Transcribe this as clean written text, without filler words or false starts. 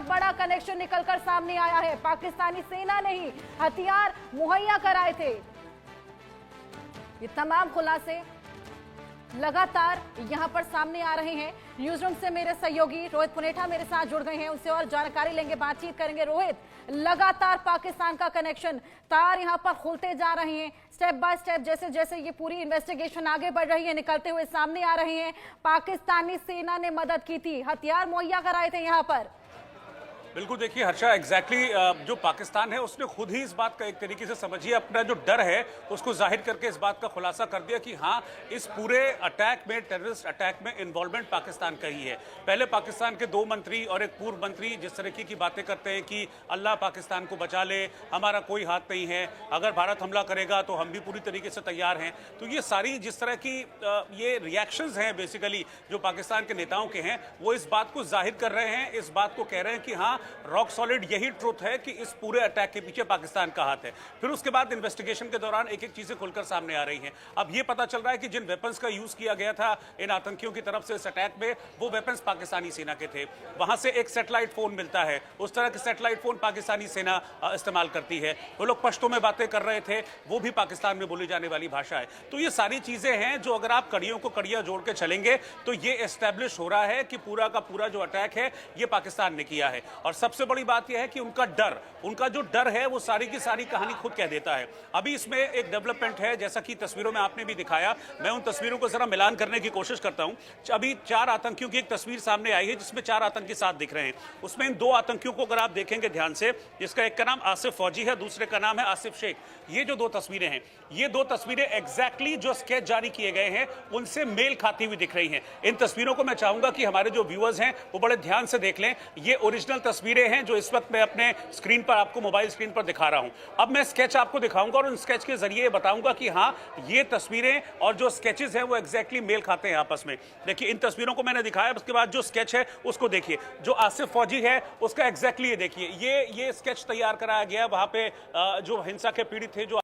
बहुत बड़ा कनेक्शन निकलकर सामने आया है। पाकिस्तानी सेना ने ही हथियार मुहैया कराए थे। ये तमाम खुलासे लगातार यहां पर सामने आ रहे हैं। न्यूज रूम से मेरे सहयोगी रोहित पुनेठा मेरे साथ जुड़ गए हैं, उनसे और जानकारी लेंगे, बातचीत करेंगे। रोहित, लगातार पाकिस्तान का कनेक्शन तार यहां पर खुलते जा रहे हैं, स्टेप बाय स्टेप जैसे जैसे ये पूरी इन्वेस्टिगेशन आगे बढ़ रही है, निकलते हुए सामने आ रहे हैं। पाकिस्तानी सेना ने मदद की थी, हथियार मुहैया कराए थे यहां पर। बिल्कुल, देखिए हर्षा, एग्जैक्टली जो पाकिस्तान है उसने खुद ही इस बात का एक तरीके से समझिए अपना जो डर है उसको जाहिर करके इस बात का खुलासा कर दिया कि हाँ, इस पूरे अटैक में, टेररिस्ट अटैक में इन्वॉल्वमेंट पाकिस्तान का ही है। पहले पाकिस्तान के 2 मंत्री और एक पूर्व मंत्री जिस तरीके की बातें करते हैं कि अल्लाह पाकिस्तान को बचा ले, हमारा कोई हाथ नहीं है, अगर भारत हमला करेगा तो हम भी पूरी तरीके से तैयार हैं, तो ये सारी जिस तरह की ये रिएक्शंस हैं बेसिकली जो पाकिस्तान के नेताओं के हैं, वो इस बात को जाहिर कर रहे हैं, इस बात को कह रहे हैं कि हाँ, रॉक सॉलिड यही ट्रुथ है कि इस पूरे अटैक के पीछे पाकिस्तान का हाथ है। फिर उसके बाद इन्वेस्टिगेशन के दौरान एक एक चीजें खुलकर सामने आ रही हैं। अब ये पता चल रहा है कि जिन वेपन्स का यूज किया गया था इन आतंकियों की तरफ से इस अटैक में, वो वेपन्स पाकिस्तानी सेना के थे। वहां से एक सैटेलाइट फोन मिलता है, उस तरह के सैटेलाइट फोन पाकिस्तानी सेना इस्तेमाल करती है। वो लोग पश्तो में बातें कर रहे थे, वो भी पाकिस्तान में बोली जाने वाली भाषा है। तो ये सारी चीजें हैं जो अगर आप कड़ियों को कड़ियां जोड़ के चलेंगे तो ये एस्टेब्लिश हो रहा है कि पूरा का पूरा जो अटैक है ये पाकिस्तान ने किया है। और सबसे बड़ी बात यह है कि उनका जो डर है वो सारी की सारी कहानी खुद कह देता है। अभी इसमें एक डेवलपमेंट है, जैसा कि तस्वीरों में आपने भी दिखाया, मैं उन तस्वीरों को जरा मिलान करने की कोशिश करता हूं। अभी 4 आतंकियों की एक तस्वीर सामने आई है जिसमें 4 आतंकी साथ दिख रहे हैं। उसमें इन 2 आतंकियों को अगर आप देखेंगे ध्यान से, जिसका एक का नाम आसिफ फौजी है, दूसरे का नाम है आसिफ शेख। ये जो 2 तस्वीरें हैं, ये 2 तस्वीरें एग्जैक्टली जो स्केच जारी किए गए हैं उनसे मेल खाती हुई दिख रही हैं। इन तस्वीरों को मैं चाहूंगा कि हमारे जो व्यूअर्स हैं वो बड़े ध्यान से देख लें। ये ओरिजिनल तस्वीरें हैं जो इस वक्त मैं अपने स्क्रीन पर, आपको मोबाइल स्क्रीन पर दिखा रहा हूं। अब मैं स्केच आपको दिखाऊंगा और उन स्केच के जरिए बताऊंगा कि हाँ, ये तस्वीरें और जो स्केचेस हैं वो एग्जैक्टली मेल खाते हैं आपस में। देखिए, इन तस्वीरों को मैंने दिखाया, उसके बाद जो स्केच है उसको देखिए। जो आसिफ फौजी है उसका एग्जैक्टली ये देखिए, ये स्केच तैयार कराया गया वहां पे जो हिंसा के पीड़ित थे, जो